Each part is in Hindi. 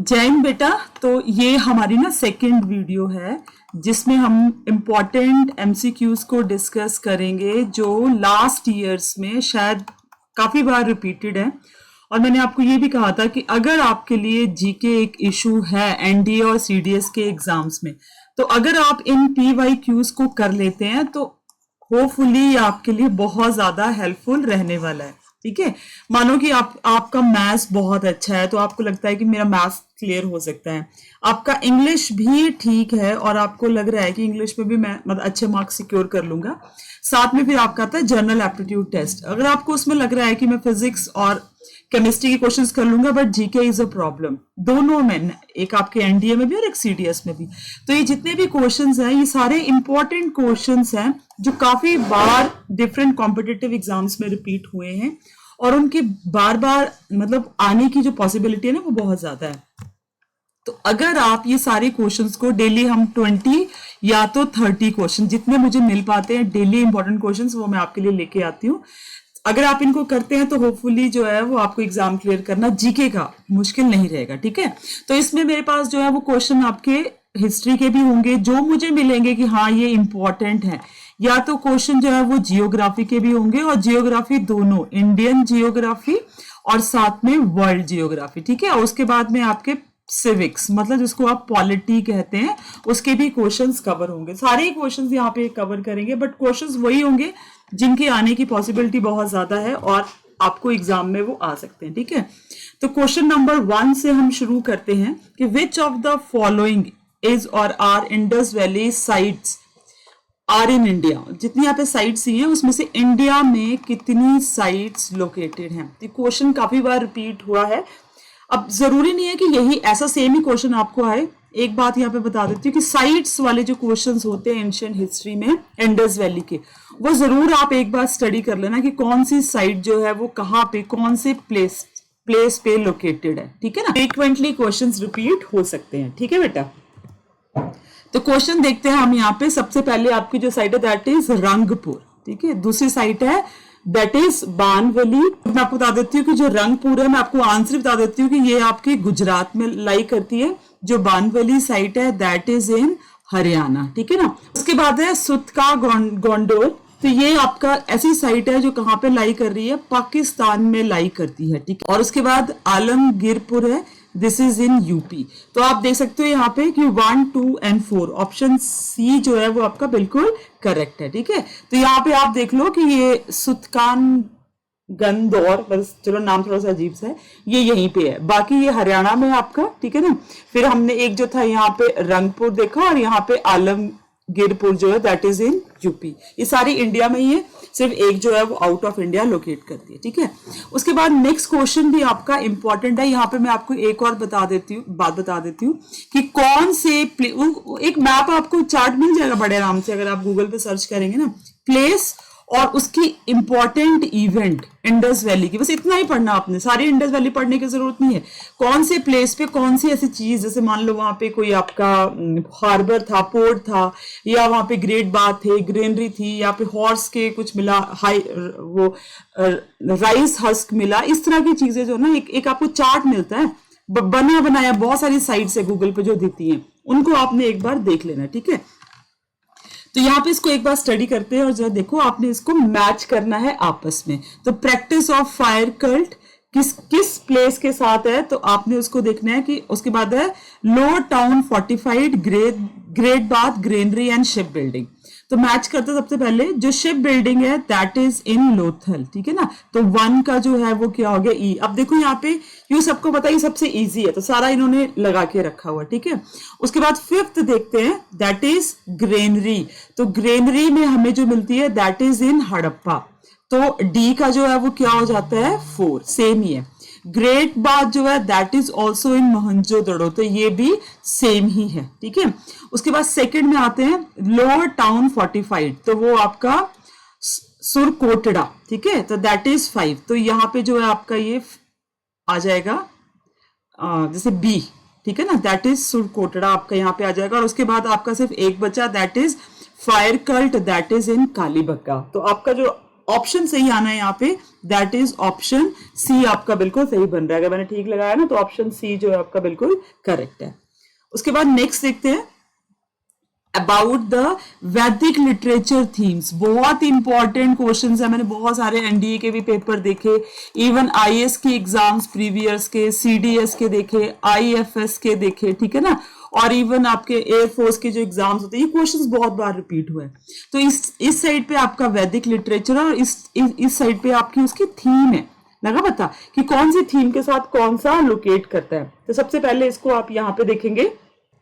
जैन बेटा, तो ये हमारी ना सेकंड वीडियो है जिसमें हम इम्पॉर्टेंट एमसीक्यूज को डिस्कस करेंगे जो लास्ट ईयर्स में शायद काफ़ी बार रिपीटेड है। और मैंने आपको ये भी कहा था कि अगर आपके लिए जीके एक इशू है एनडीए और सीडीएस के एग्जाम्स में, तो अगर आप इन पीवाईक्यूज को कर लेते हैं तो होपफुली आपके लिए बहुत ज़्यादा हेल्पफुल रहने वाला है। ठीक है, मानो कि आपका मैथ्स बहुत अच्छा है तो आपको लगता है कि मेरा मैथ्स क्लियर हो सकता है, आपका इंग्लिश भी ठीक है और आपको लग रहा है कि इंग्लिश में भी मैं मतलब अच्छे मार्क्स सिक्योर कर लूंगा। साथ में फिर आपका आता है जनरल एप्टीट्यूड टेस्ट, अगर आपको उसमें लग रहा है कि मैं फिजिक्स और केमिस्ट्री के क्वेश्चंस कर लूंगा but GK is a problem, दोनों में, एक आपके एनडीए में भी और एक सीडीएस में भी। तो ये जितने भी क्वेश्चंस हैं ये सारे इंपॉर्टेंट क्वेश्चंस हैं जो काफी बार डिफरेंट कॉम्पिटिटिव एग्जाम्स में रिपीट हुए हैं और उनके बार बार मतलब आने की जो पॉसिबिलिटी है ना वो बहुत ज्यादा है। तो अगर आप ये सारे क्वेश्चंस को डेली, हम 20 या तो 30 क्वेश्चन जितने मुझे मिल पाते हैं डेली इंपॉर्टेंट क्वेश्चंस वो मैं आपके लिए लेके आती हूँ, अगर आप इनको करते हैं तो होपफुली जो है वो आपको एग्जाम क्लियर करना जीके का मुश्किल नहीं रहेगा। ठीक है, तो इसमें मेरे पास जो है वो क्वेश्चन आपके हिस्ट्री के भी होंगे जो मुझे मिलेंगे कि हाँ ये इंपॉर्टेंट है, या तो क्वेश्चन जो है वो जियोग्राफी के भी होंगे, और जियोग्राफी दोनों, इंडियन जियोग्राफी और साथ में वर्ल्ड जियोग्राफी। ठीक है, और उसके बाद में आपके सिविक्स मतलब जिसको आप पॉलिटी कहते हैं उसके भी क्वेश्चंस कवर होंगे। सारे ही क्वेश्चंस यहाँ पे कवर करेंगे बट क्वेश्चंस वही होंगे जिनके आने की पॉसिबिलिटी बहुत ज्यादा है और आपको एग्जाम में वो आ सकते हैं। ठीक है, तो क्वेश्चन नंबर 1 से हम शुरू करते हैं कि which of the following is और are Indus valley sites are in India. जितनी यहाँ पे साइट्स ही हैं उसमें से इंडिया में कितनी साइट्स लोकेटेड हैं। तो क्वेश्चन काफी बार रिपीट हुआ है, अब जरूरी नहीं है कि यही ऐसा सेम ही क्वेश्चन आपको आए। एक बात यहाँ पे बता देती हूँ कि साइट्स वाले जो क्वेश्चंस होते हैं एंशिएंट हिस्ट्री में इंडस वैली के, वो जरूर आप एक बार स्टडी कर लेना कि कौन सी साइट जो है वो कहाँ पे, कौन से प्लेस पे लोकेटेड है। ठीक है ना, फ्रीक्वेंटली क्वेश्चंस रिपीट हो सकते हैं। ठीक है बेटा, तो क्वेश्चन देखते हैं हम यहाँ पे। सबसे पहले आपकी जो साइट है दैट इज रंगपुर। ठीक है, दूसरी साइट है दैट इज बानवली। मैं आपको बता देती हूँ कि जो रंगपुर है, मैं आपको आंसर बता देती हूँ कि ये आपकी गुजरात में लाई करती है। जो बानवली साइट है दैट इज इन हरियाणा। ठीक है ना, उसके बाद है सुतका गोंडोल, तो ये आपका ऐसी साइट है जो कहाँ पे लाई कर रही है, पाकिस्तान में लाई करती है। ठीक है, और उसके बाद आलमगीरपुर है, दिस इज इन यूपी। तो आप देख सकते हो यहाँ पे कि 1, 2 एंड 4 ऑप्शन सी जो है वो आपका बिल्कुल करेक्ट है। ठीक है, तो यहाँ पे आप देख लो कि ये सुतकान गंदौर, बस चलो नाम थोड़ा सा अजीब सा है, ये यहीं पे है, बाकी ये हरियाणा में आपका। ठीक है ना, फिर हमने एक जो था यहाँ पे रंगपुर देखा और यहाँ पे आलमगीरपुर जो है दैट इज इन यूपी। ये सारी इंडिया में ही है, सिर्फ एक जो है वो आउट ऑफ इंडिया लोकेट करती है। ठीक है, उसके बाद नेक्स्ट क्वेश्चन भी आपका इंपॉर्टेंट है। यहाँ पे मैं आपको एक और बता देती हूँ कि कौन से एक मैप आपको चार्ट मिल जाएगा बड़े आराम से, अगर आप गूगल पे सर्च करेंगे ना, प्लेस और उसकी इंपॉर्टेंट इवेंट इंडस वैली की, बस इतना ही पढ़ना आपने, सारी इंडस वैली पढ़ने की जरूरत नहीं है। कौन से प्लेस पे कौन सी ऐसी चीज, जैसे मान लो वहां पे कोई आपका हार्बर था, पोर्ट था, या वहां पे ग्रेट बाथ थे, ग्रेनरी थी, या पे हॉर्स के कुछ मिला, हाई वो राइस हस्क मिला, इस तरह की चीजें जो ना एक आपको चार्ट मिलता है बना बनाया, बहुत सारी साइट्स है गूगल पे जो देती हैं, उनको आपने एक बार देख लेना। ठीक है, तो यहाँ पे इसको एक बार स्टडी करते हैं और जो देखो आपने इसको मैच करना है आपस में। तो प्रैक्टिस ऑफ फायर कल्ट किस प्लेस के साथ है, तो आपने उसको देखना है कि उसके बाद है lower town fortified great bath granary and ship building. तो मैच करते सबसे पहले जो शिप बिल्डिंग है दैट इज इन लोथल। ठीक है ना, तो 1 का जो है वो क्या हो गया ई। अब देखो यहाँ पे यू सबको पता है सबसे इजी है तो सारा इन्होंने लगा के रखा हुआ। ठीक है, उसके बाद 5th देखते हैं दैट इज ग्रेनरी। तो ग्रेनरी में हमें जो मिलती है दैट इज इन हड़प्पा, तो डी का जो है वो क्या हो जाता है 4, सेम ही है। ग्रेट बाथ जो है that is also in Mohenjodaro, तो ये भी सेम ही है। ठीक है, उसके बाद सेकंड में आते हैं लोअर टाउन फोर्टिफाइड, तो वो आपका सुरकोटड़ा। ठीक है, तो दैट इज 5, तो यहाँ पे जो है आपका ये आ जाएगा जैसे बी। ठीक है ना, दैट इज सुरकोटड़ा आपका यहाँ पे आ जाएगा। और उसके बाद आपका सिर्फ एक बचा that is fire cult, that is in Kalibangan. तो आपका जो ऑप्शन सही आना है यहाँ पे, दैट इज ऑप्शन सी आपका बिल्कुल सही बन रहा है। अगर मैंने ठीक लगाया ना तो ऑप्शन सी जो है आपका बिल्कुल करेक्ट है। उसके बाद नेक्स्ट देखते हैं अबाउट द वैदिक लिटरेचर थीम्स। बहुत इंपॉर्टेंट क्वेश्चन है, मैंने बहुत सारे एनडीए के भी पेपर देखे, इवन आईएएस के एग्जाम्स प्रीवियस के, सीडीएस के देखे, आईएफएस के देखे, ठीक है ना, और इवन आपके एयरफोर्स के जो एग्जाम्स होते हैं, ये क्वेश्चंस बहुत बार रिपीट हुए। तो इस साइड पे आपका वैदिक लिटरेचर और इस साइड पे आपकी उसकी थीम है, लगा पता कि कौन सी थीम के साथ कौन सा लोकेट करता है। तो सबसे पहले इसको आप यहाँ पे देखेंगे,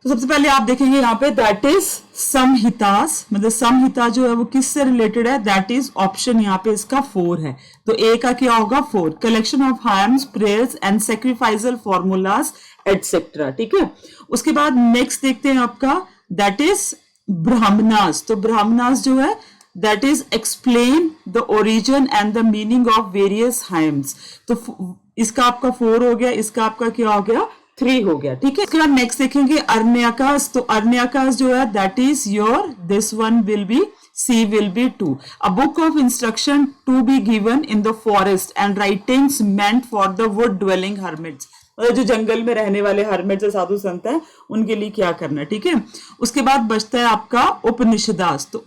तो सबसे पहले आप देखेंगे यहाँ पे दैट इज समहितास, मतलब समहिता जो है वो किससे रिलेटेड है, दैट इज ऑप्शन यहाँ पे इसका 4 है। तो ए का क्या होगा 4, collection of hymns, prayers and sacrificial formulas etcetera, ठीक है। उसके बाद नेक्स्ट देखते हैं आपका दैट इज ब्राह्मणास। तो ब्राह्मणास जो है that is explain the origin and the meaning of various hymns. तो इसका आपका 4 हो गया, इसका आपका क्या हो गया 3 हो गया, ठीक है। इसके बाद नेक्स्ट देखेंगे अर्ण्यकास। तो अर्ण्यकास जो है that is your, this one will be, C will be 2, a book of instruction to be given in the forest and writings meant for the wood dwelling hermits. मतलब जो जंगल में रहने वाले हर्मिट्स साधु संत है उनके लिए क्या करना है, ठीक है। उसके बाद बचता है आपका उपनिषदास। तो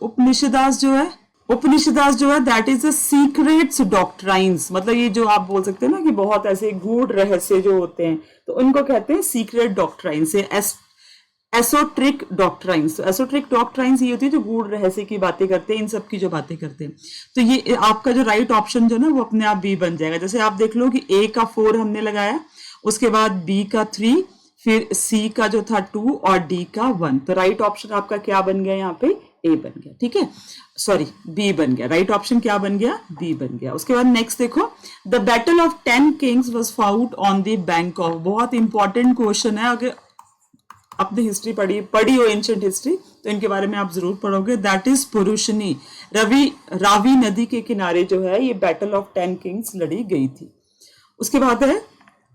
उपनिषदास जो है that is the secrets doctrines. मतलब ये जो आप बोल सकते हैं ना कि बहुत ऐसे गूढ़ रहस्य जो होते हैं तो उनको कहते हैं सीक्रेट डॉक्ट्राइन्स, एसोट्रिक डॉक्ट्राइन्स। एसोट्रिक डॉक्ट्राइन्स ये होती है जो गूढ़ रहस्य की बातें करते हैं, इन सब की जो बातें करते हैं। तो ये आपका जो राइट ऑप्शन जो ना वो अपने आप बी बन जाएगा। जैसे आप देख लो कि ए का 4 हमने लगाया, उसके बाद बी का 3, फिर सी का जो था 2 और डी का 1। तो राइट ऑप्शन आपका क्या बन गया यहाँ पे, ए बन गया, ठीक है, सॉरी बी बन गया। राइट ऑप्शन क्या बन गया, बी बन गया। उसके बाद नेक्स्ट देखो, the battle of 10 Kings was fought on the bank of. बहुत इंपॉर्टेंट क्वेश्चन है, अगर अपनी हिस्ट्री पढ़ी हो एंशिएंट हिस्ट्री तो इनके बारे में आप जरूर पढ़ोगे। दैट इज पुरुषनी, रावी नदी के किनारे जो है ये बैटल ऑफ 10 किंग्स लड़ी गई थी। उसके बाद है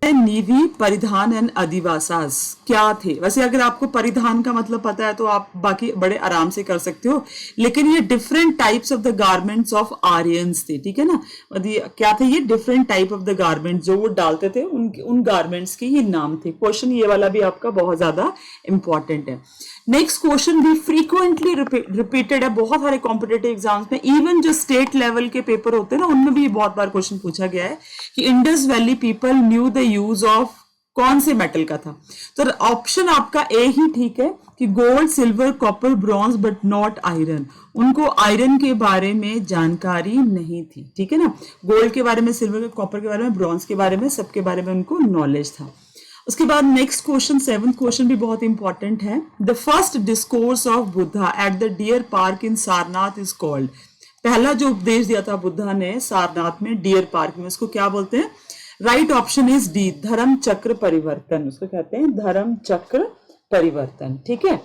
नीवी, परिधान एंड अधिवासास क्या थे। वैसे अगर आपको परिधान का मतलब पता है तो आप बाकी बड़े आराम से कर सकते हो, लेकिन ये different types of the garments of Aryans थे, ठीक है ना। क्या थे ये, different type of the garments जो वो डालते थे, उन गारमेंट्स के ये नाम थे। क्वेश्चन ये वाला भी आपका बहुत ज्यादा इंपॉर्टेंट है। नेक्स्ट क्वेश्चन भी फ्रीक्वेंटली रिपीटेड है बहुत सारे कॉम्पिटेटिव एग्जाम्स में, इवन जो स्टेट लेवल के पेपर होते हैं ना उनमें भी बहुत बार क्वेश्चन पूछा गया है कि Indus valley people new the use of कौन से मेटल का था। तो ऑप्शन आपका ए ही ठीक है कि gold, silver, copper, bronze but not iron. उनको आयरन के बारे में जानकारी नहीं थी, ठीक है ना। गोल्ड के बारे में, सिल्वर, कॉपर के बारे में, ब्रॉन्ज के बारे में, सबके बारे में उनको नॉलेज था। उसके बाद नेक्स्ट क्वेश्चन, 7th क्वेश्चन भी बहुत इंपॉर्टेंट है। The first discourse of Buddha at the deer park in Sarnath is called. पहला जो उपदेश दिया था बुद्धा ने सारनाथ में डियर पार्क में, उसको क्या बोलते हैं। राइट ऑप्शन इज डी, धर्म चक्र परिवर्तन, उसको कहते हैं धर्म चक्र परिवर्तन, ठीक है।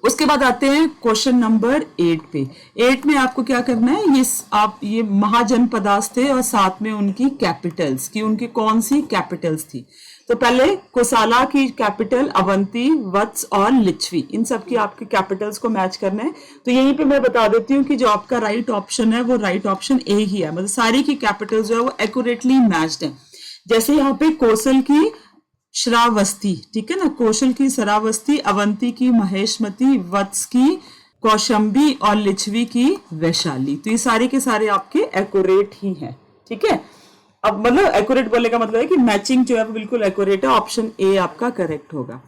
उसके बाद आते हैं क्वेश्चन नंबर 8 पे। 8 में आपको क्या करना है, ये महाजनपदास थे और साथ में उनकी कैपिटल्स की, उनकी कौन सी कैपिटल्स थी। तो पहले कोसाला की कैपिटल अवंती, वत्स और लिच्छवी, इन सब की आपके कैपिटल्स को मैच करना है। तो यहीं पे मैं बता देती हूँ कि जो आपका राइट ऑप्शन है वो राइट ऑप्शन ए ही है, मतलब सारी की कैपिटल्स जो है वो एक्यूरेटली मैच्ड है। जैसे यहाँ पे कोसल की श्रावस्ती, ठीक है ना, कौशल की श्रावस्ती, अवंती की महेशमती, वत्स की कौशंबी और लिच्छवी की वैशाली। तो ये सारे के सारे आपके एक्यूरेट ही हैं, ठीक है। अब मतलब एक्यूरेट बोलने का मतलब है कि मैचिंग जो है वो बिल्कुल एक्यूरेट है, ऑप्शन ए आपका करेक्ट होगा।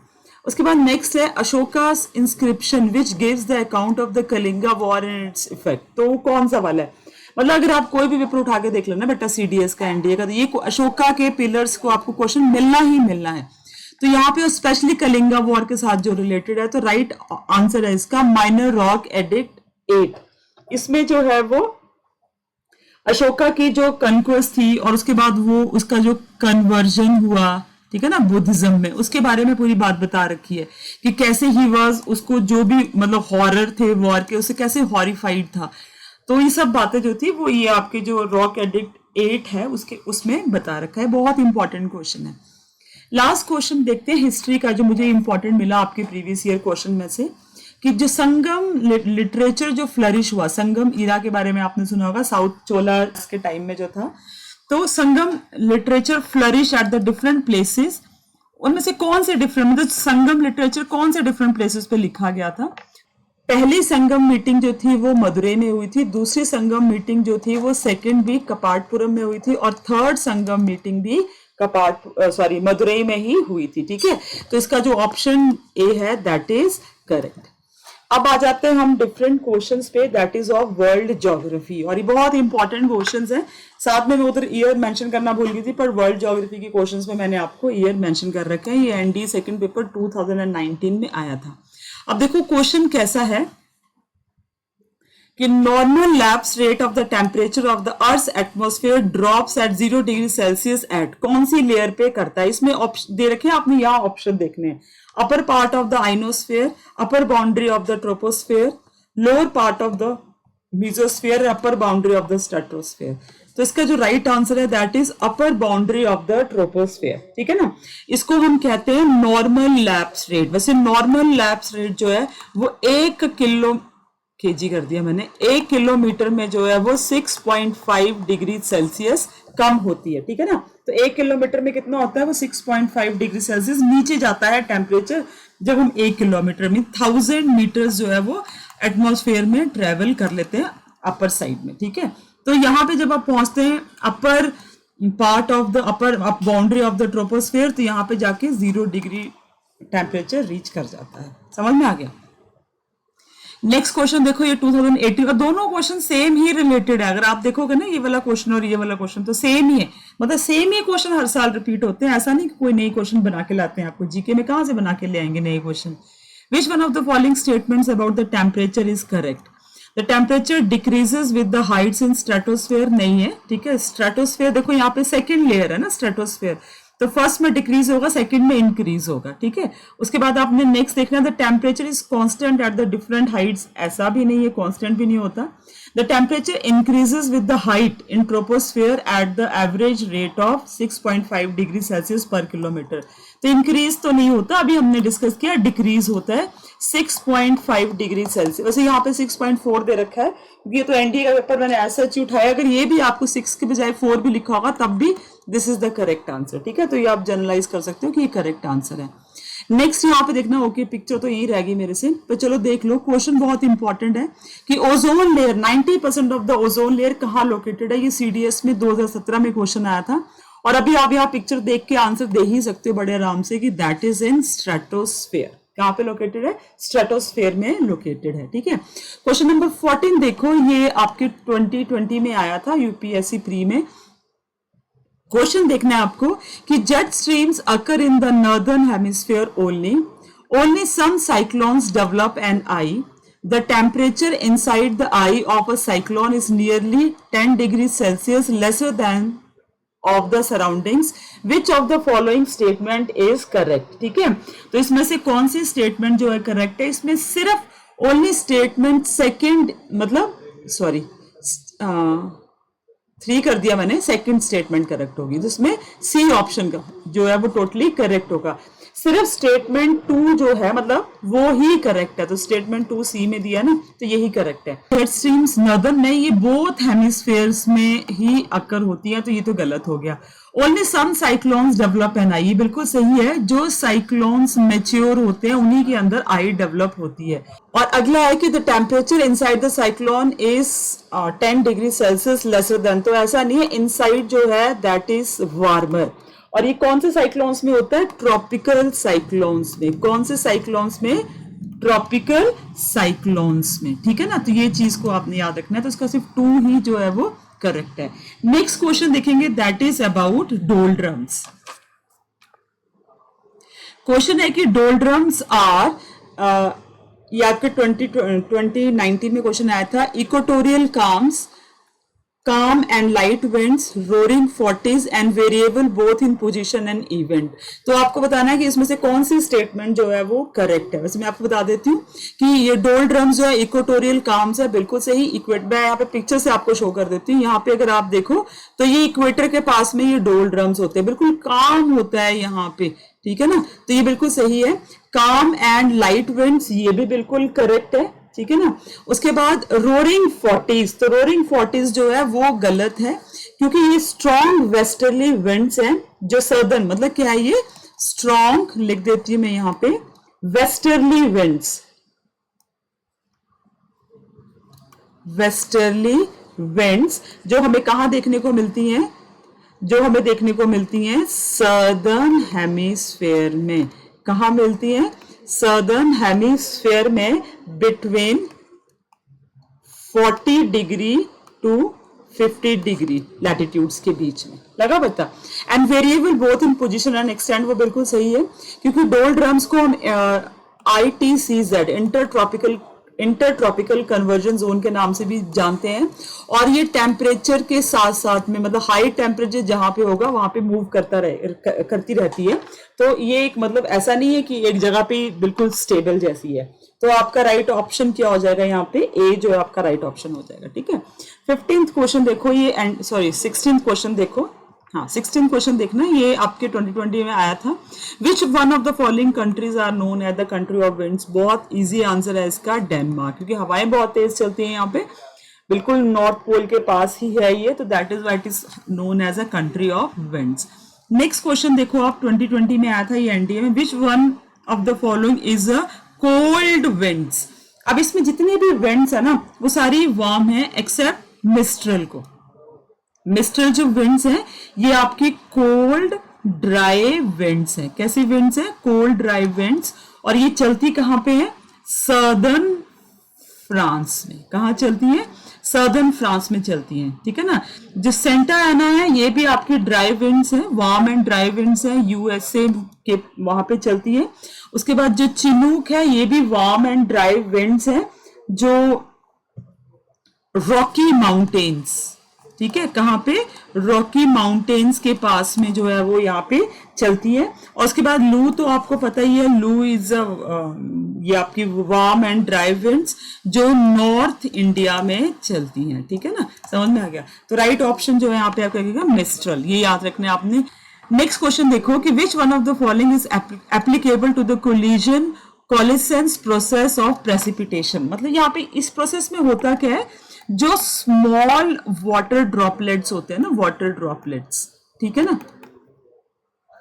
उसके बाद नेक्स्ट है Ashoka's inscription which gives the account of the Kalinga war and its effect. तो कौन सा वाला है, मतलब अगर आप कोई भी पेपर उठा के देख लेना बेटा सीडीएस का, एनडीए का, तो ये अशोका के पिलर्स को आपको क्वेश्चन मिलना ही मिलना है। तो यहाँ पे स्पेशली कलिंगा वॉर के साथ जो रिलेटेड है, तो राइट आंसर है इसका माइनर रॉक एडिक्ट 8। इसमें जो है वो अशोका की जो कन्क्वेस्ट थी और उसके बाद वो उसका जो कन्वर्जन हुआ, ठीक है ना, बुद्धिज्म में, उसके बारे में पूरी बात बता रखी है कि कैसे ही वाज, उसको जो भी मतलब हॉरर थे वॉर के, उससे कैसे हॉरिफाइड था। तो ये सब बातें जो थी वो ये आपके जो रॉक एडिक्ट 8 है उसमें बता रखा है। बहुत इंपॉर्टेंट क्वेश्चन है। लास्ट क्वेश्चन देखते हैं हिस्ट्री का, जो मुझे इंपॉर्टेंट मिला आपके प्रीवियस ईयर क्वेश्चन में से। कि जो संगम लिटरेचर जो फ्लरिश हुआ, संगम ईरा के बारे में आपने सुना होगा, साउथ चोला के टाइम में जो था, तो Sangam literature flourish at the different places, उनमें से कौन से डिफरेंट, मतलब संगम लिटरेचर कौन से डिफरेंट प्लेसेस पे लिखा गया था? पहली संगम मीटिंग जो थी वो मदुरई में हुई थी, दूसरी संगम मीटिंग जो थी वो सेकेंड भी कपाटपुरम में हुई थी, और थर्ड संगम मीटिंग भी मदुरई में ही हुई थी। ठीक है, तो इसका जो ऑप्शन ए है दैट इज करेक्ट। अब आ जाते हैं हम डिफरेंट क्वेश्चंस पे, that is of world geography, और ये बहुत इंपॉर्टेंट क्वेश्चंस हैं। साथ में मैं उधर ईयर मेंशन करना भूल गई थी, पर वर्ल्ड ज्योग्राफी के क्वेश्चंस में मैंने आपको ईयर मेंशन कर रखा है। ये एनडी सेकंड पेपर 2019 में आया था। अब देखो क्वेश्चन कैसा है कि normal lapse rate of the temperature of the earth atmosphere drops at 0 degree Celsius at, कौन सी लेयर पे करता है? इसमें ऑप्शन दे रखे हैं, आपने यहाँ ऑप्शन देखने हैं, upper part of the ionosphere, upper boundary of the troposphere, lower part of the mesosphere, upper boundary of the stratosphere. तो इसका जो राइट आंसर है that is upper boundary of the troposphere. ठीक है ना, इसको हम कहते हैं नॉर्मल लैप्स रेट। वैसे नॉर्मल लैप्स रेट जो है वो 1 केजी कर दिया मैंने, 1 किलोमीटर में जो है वो 6.5 डिग्री सेल्सियस कम होती है। ठीक है ना, तो 1 किलोमीटर में कितना होता है वो 6.5 डिग्री सेल्सियस नीचे जाता है टेम्परेचर, जब हम 1 किलोमीटर में 1000 मीटर जो है वो एटमॉस्फेयर में ट्रेवल कर लेते हैं अपर साइड में। ठीक है, तो यहाँ पे जब आप पहुंचते हैं upper part of the upper boundary of the troposphere, तो यहाँ पे जाके 0 डिग्री टेम्परेचर रीच कर जाता है। समझ में आ गया? नेक्स्ट क्वेश्चन देखो, ये 2018 और दोनों क्वेश्चन सेम ही रिलेटेड है। अगर आप देखोगे ना ये वाला क्वेश्चन और ये वाला क्वेश्चन तो सेम ही है, मतलब सेम ही क्वेश्चन हर साल रिपीट होते हैं। ऐसा नहीं कि कोई नई क्वेश्चन बना के लाते हैं, आपको जीके में कहां से बना के ले आएंगे नए question. Which one of the following statements about the temperature is correct? The temperature decreases with the heights in stratosphere नहीं है। ठीक है, स्ट्रेटोस्फेयर देखो यहाँ पे सेकेंड लेयर है ना स्ट्रेटोस्फेयर, तो फर्स्ट में डिक्रीज होगा, सेकंड में इंक्रीज होगा। ठीक है, उसके बाद आपने नेक्स्ट देखना the temperature is constant eight the different Heights, ऐसा भी नहीं है, कांस्टेंट भी नहीं होता। The temperature increases with the height in troposphere at the average rate of 6.5 degree Celsius पर किलोमीटर, तो इंक्रीज तो नहीं होता, अभी हमने डिस्कस किया डिक्रीज होता है 6.5 डिग्री सेल्सियस। वैसे यहाँ पे 6.4 दे रखा है क्योंकि ये तो एनडीए का पेपर मैंने ऐसा उठाया, अगर ये भी आपको 6 के बजाय 4 भी लिखा होगा तब भी this is the correct answer. ठीक है, तो ये आप जनरलाइज कर सकते हो कि ये करेक्ट आंसर है। नेक्स्ट यहाँ पे देखना, ओके पिक्चर तो यही रहेगी मेरे से, पर चलो देख लो, क्वेश्चन बहुत इंपॉर्टेंट है कि ozone layer 90% of the ozone layer कहाँ लोकेटेड है? ये सीडीएस में 2017 में क्वेश्चन आया था, और अभी आप यहाँ पिक्चर देख के आंसर दे ही सकते हो बड़े आराम से कि दैट इज इन स्ट्रेटोस्फेयर। कहाँ पे लोकेटेड है? स्ट्रेटोस्फेयर में लोकेटेड है। ठीक है, क्वेश्चन नंबर 14 देखो, ये आपके 2020 में आया था यूपीएससी प्री में। क्वेश्चन देखना है आपको कि jet streams occur in the northern hemisphere only some cyclones develop an eye, the temperature inside the eye of a cyclone is nearly 10 degree Celsius lesser than of the surroundings, which of the following statement is correct? ठीक है, तो इसमें से कौन सी स्टेटमेंट जो है करेक्ट है? इसमें सिर्फ ओनली स्टेटमेंट सेकंड, मतलब सॉरी 3 कर दिया मैंने, सेकंड स्टेटमेंट करेक्ट होगी, जिसमें सी ऑप्शन का जो है वो टोटली करेक्ट होगा। सिर्फ स्टेटमेंट 2 जो है मतलब वो ही करेक्ट है, तो स्टेटमेंट 2 सी में दिया ना, तो यही करेक्ट है। जेट स्ट्रीम्स नॉर्दर्न नहीं, ये बोथ हेमिस्फेयर्स में ही अकर होती है, तो ये तो गलत हो गया। Only some cyclones develop an eye, ये बिल्कुल सही है, जो साइक्लोन्स मैच्योर होते हैं उन्हीं के अंदर आई डेवलप होती है। और अगला है कि the temperature inside the cyclone is 10 degree Celsius lesser then, तो ऐसा नहीं है, इनसाइड जो है दैट इज वार्मर। और ये कौन से साइक्लोन्स में होता है? ट्रॉपिकल साइक्लोन्स में। कौन से साइक्लोन्स में? ट्रॉपिकल साइक्लोन्स में। ठीक है ना, तो ये चीज को आपने याद रखना है, तो इसका सिर्फ 2 ही जो है वो करेक्ट है। नेक्स्ट क्वेश्चन देखेंगे, दैट इज अबाउट डोलड्रम्स। क्वेश्चन है कि डोलड्रम्स आर, ये आपके 2019 में क्वेश्चन आया था, equatorial calm and light winds, roaring 40s and variable both in position and event। तो आपको बताना है कि इसमें से कौन सी स्टेटमेंट जो है वो करेक्ट है। वैसे मैं आपको बता देती हूँ कि ये डोलड्रम्स जो है इक्वेटोरियल काम्स है, बिल्कुल सही। इक्वेटर, मैं यहाँ पे पिक्चर से आपको शो कर देती हूँ। यहाँ पे अगर आप देखो तो ये इक्वेटर के पास में ये डोलड्रम्स होते हैं, बिल्कुल काम होता है यहाँ पे। ठीक है ना, तो ये बिल्कुल सही है। काम एंड लाइट विंड्स, ये भी बिल्कुल करेक्ट है, ठीक है ना। उसके बाद रोरिंग फोर्टीज, तो रोरिंग फोर्टीज जो है वो गलत है, क्योंकि ये स्ट्रॉन्ग वेस्टर्ली विंड्स हैं जो सर्दर्न, मतलब क्या है ये, स्ट्रॉन्ग, लिख देती हूं मैं यहाँ पे, वेस्टर्ली विंड्स, वेस्टर्ली विंड्स जो हमें कहां देखने को मिलती हैं, जो हमें देखने को मिलती हैं सदर्न हेमिस्फेयर में। कहां मिलती हैं, सदर्न हेमिस्फेयर में, between 40 degree to 50 degree latitudes के बीच में, लगा पता। And variable both in position and extent, वो बिल्कुल सही है, क्योंकि डोल्ड्रम्स को हम ITCZ इंटरट्रॉपिकल कन्वर्जन जोन के नाम से भी जानते हैं, और ये टेम्परेचर के साथ साथ में, मतलब हाई टेम्परेचर जहां पे होगा वहां पे मूव करती रहती है। तो ये एक, मतलब ऐसा नहीं है कि एक जगह पे बिल्कुल स्टेबल जैसी है। तो आपका राइट ऑप्शन क्या हो जाएगा यहाँ पे, ए जो है आपका राइट ऑप्शन हो जाएगा, ठीक है। 15th क्वेश्चन देखो, ये एंड सॉरी 16th क्वेश्चन देखो, हाँ 16th क्वेश्चन देखना, ये आपके 2020 में आया था। Which one of the following countries are known as the country of winds, बहुत इजी आंसर है इसका, डेनमार्क, क्योंकि हवाएं बहुत तेज चलती हैं यहाँ पे, बिल्कुल नॉर्थ पोल के पास ही है ये, तो that is why it is known as a country of winds. Next question देखो आप, 2020 में आया था ये एनडीए में, which one of the following is a cold winds. अब इसमें जितने भी विंड्स है ना वो सारी वार्म है एक्सेप्ट मिस्ट्रल को। मिस्ट्रल जो विंड्स हैं ये आपकी कोल्ड ड्राई विंड्स हैं। कैसी विंड्स हैं, कोल्ड ड्राई विंड्स, और ये चलती कहां पे है, सदर्न फ्रांस में। कहां चलती है, सदर्न फ्रांस में चलती हैं, ठीक है ना। जो सेंटा एना है ये भी आपकी ड्राई विंड्स है, वार्म एंड ड्राई विंड्स है, यूएसए के वहां पे चलती है। उसके बाद जो चिनूक है ये भी वार्म एंड ड्राई विंड्स है, जो रॉकी माउंटेन्स, ठीक है, कहां पे, रॉकी माउंटेन्स के पास में जो है वो यहाँ पे चलती है। और उसके बाद लू तो आपको पता ही है, लू इज ये आपकी वार्म एंड ड्राई विंड्स जो नॉर्थ इंडिया में चलती हैं, ठीक है ना, समझ में आ गया। तो राइट ऑप्शन जो है यहाँ पे आपका लगेगा मिस्ट्रल, ये याद रखना है आपने। नेक्स्ट क्वेश्चन देखो कि which one of the following is applicable to the collision coalescence process of precipitation, मतलब यहाँ पे इस प्रोसेस में होता क्या है, जो स्मॉल वाटर ड्रॉपलेट्स होते हैं ना, वाटर ड्रॉपलेट्स, ठीक है ना,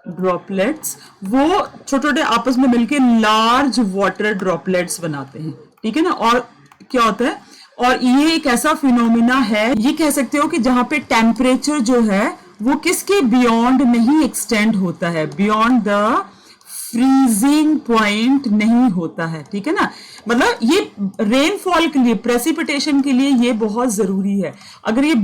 ड्रॉपलेट्स, वो छोटे छोटे आपस में मिलके लार्ज वाटर ड्रॉपलेट्स बनाते हैं, ठीक है ना। और क्या होता है, और ये एक ऐसा फिनोमिना है, ये कह सकते हो कि जहां पे टेम्परेचर जो है वो किसके बियॉन्ड नहीं एक्सटेंड होता है, बियॉन्ड द फ्रीजिंग पॉइंट नहीं होता है, ठीक है ना। मतलब ये रेनफॉल के लिए, प्रेसिपिटेशन के लिए ये बहुत जरूरी है। अगर ये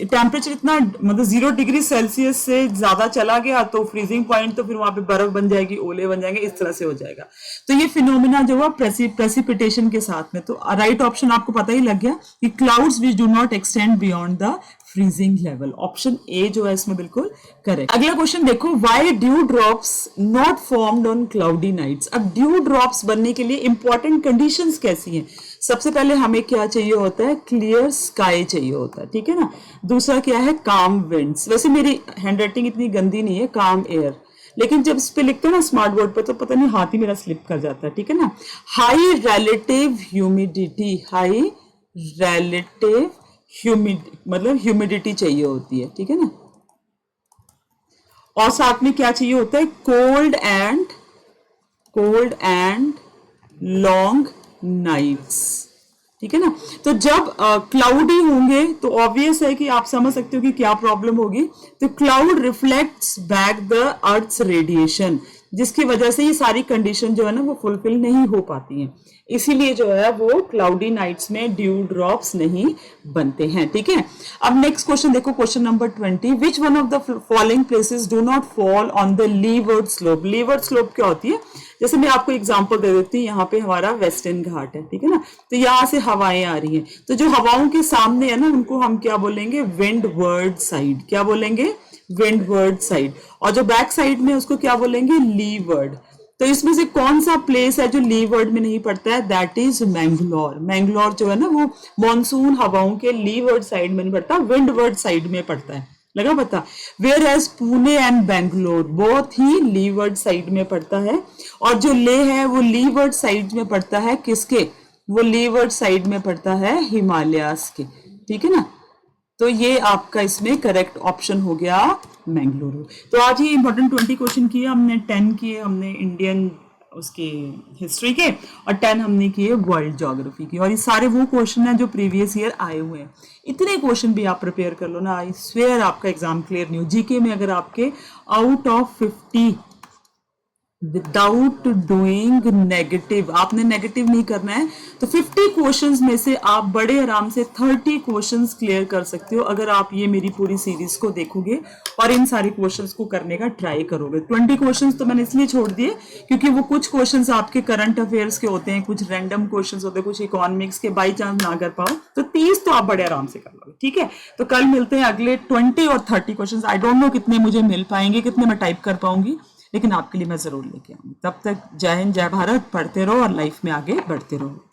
टेम्परेचर इतना, मतलब 0 डिग्री सेल्सियस से ज्यादा चला गया तो फ्रीजिंग पॉइंट, तो फिर वहां पे बर्फ बन जाएगी, ओले बन जाएंगे, इस तरह से हो जाएगा। तो ये फिनोमिना जो है प्रेसिपिटेशन के साथ में, तो राइट ऑप्शन आपको पता ही लग गया कि clouds which do not extend beyond the freezing level, option A जो है इसमें बिल्कुल करेक्ट। अगला क्वेश्चन देखो, why dew drops not formed on cloudy nights. अब ड्यू ड्रॉप्स बनने के लिए इंपॉर्टेंट कंडीशंस कैसी हैं, सबसे पहले हमें क्या चाहिए होता है, क्लियर स्काई चाहिए होता है, ठीक है ना। दूसरा क्या है, काम विंड्स, वैसे मेरी हैंडराइटिंग इतनी गंदी नहीं है, काम एयर, लेकिन जब इस पे लिखते हैं ना स्मार्ट बोर्ड पे तो पता नहीं हाथ ही मेरा स्लिप कर जाता है, ठीक है ना। High relative humidity, high relative मतलब ह्यूमिडिटी चाहिए होती है, ठीक है ना। और साथ में क्या चाहिए होता है, कोल्ड एंड लॉन्ग नाइट्स, ठीक है ना। तो जब क्लाउडी होंगे तो ऑब्वियस है कि आप समझ सकते हो कि क्या प्रॉब्लम होगी। तो cloud reflects back the earth's radiation, जिसकी वजह से ये सारी कंडीशन जो है ना वो फुलफिल नहीं हो पाती हैं, इसीलिए जो है वो क्लाउडी नाइट्स में ड्यू ड्रॉप्स नहीं बनते हैं, ठीक है। अब नेक्स्ट क्वेश्चन देखो, question number 20, which one of the following places do not fall on the leeward slope. Leeward slope क्या होती है, जैसे मैं आपको एग्जांपल दे देती हूँ, यहाँ पे हमारा वेस्टर्न घाट है, ठीक है ना, तो यहाँ से हवाएं आ रही हैं, तो जो हवाओं के सामने है ना उनको हम क्या बोलेंगे, विंडवर्ड साइड, क्या बोलेंगे, विंडवर्ड साइड। और जो बैक साइड में उसको क्या बोलेंगे, लीवर्ड। तो इसमें से कौन सा प्लेस है जो लीवर्ड में नहीं पड़ता है, दैट इज मैंगलोर। मैंगलोर जो है ना वो मॉनसून हवाओं के लीवर्ड साइड में नहीं पड़ता, विंडवर्ड साइड में पड़ता है, लगा पता। Whereas Pune and Bangalore both ही लीवर्ड साइड में पड़ता है, और जो ले है वो लीवर्ड साइड में पड़ता है किसके, वो लीवर्ड साइड में पड़ता है हिमालयास के, ठीक है ना। तो ये आपका इसमें करेक्ट ऑप्शन हो गया मैंगलोर। तो आज ही इंपॉर्टेंट 20 क्वेश्चन किए हमने, 10 किए हमने इंडियन उसके हिस्ट्री के, और 10 हमने किए वर्ल्ड ज्योग्राफी की, और ये सारे वो क्वेश्चन हैं जो प्रीवियस ईयर आए हुए हैं। इतने क्वेश्चन भी आप प्रिपेयर कर लो ना, आई स्वेयर आपका एग्जाम क्लियर नहीं हो। जीके में अगर आपके out of 50 without doing negative, आपने नेगेटिव नहीं करना है, तो 50 क्वेश्चंस में से आप बड़े आराम से 30 क्वेश्चंस क्लियर कर सकते हो अगर आप ये मेरी पूरी सीरीज को देखोगे और इन सारे क्वेश्चंस को करने का ट्राई करोगे। 20 क्वेश्चंस तो मैंने इसलिए छोड़ दिए क्योंकि वो कुछ क्वेश्चंस आपके करंट अफेयर्स के होते हैं, कुछ रैंडम क्वेश्चंस होते हैं, कुछ इकोनॉमिक्स के, बाई चांस ना कर पाओ तो 30 तो आप बड़े आराम से कर लोगे, ठीक है। तो कल मिलते हैं अगले 20 और 30 क्वेश्चन। आई डोंट नो कितने मुझे मिल पाएंगे, कितने मैं टाइप कर पाऊंगी, लेकिन आपके लिए मैं जरूर लेके आऊंगी। तब तक जय हिंद, जय भारत, पढ़ते रहो और लाइफ में आगे बढ़ते रहो।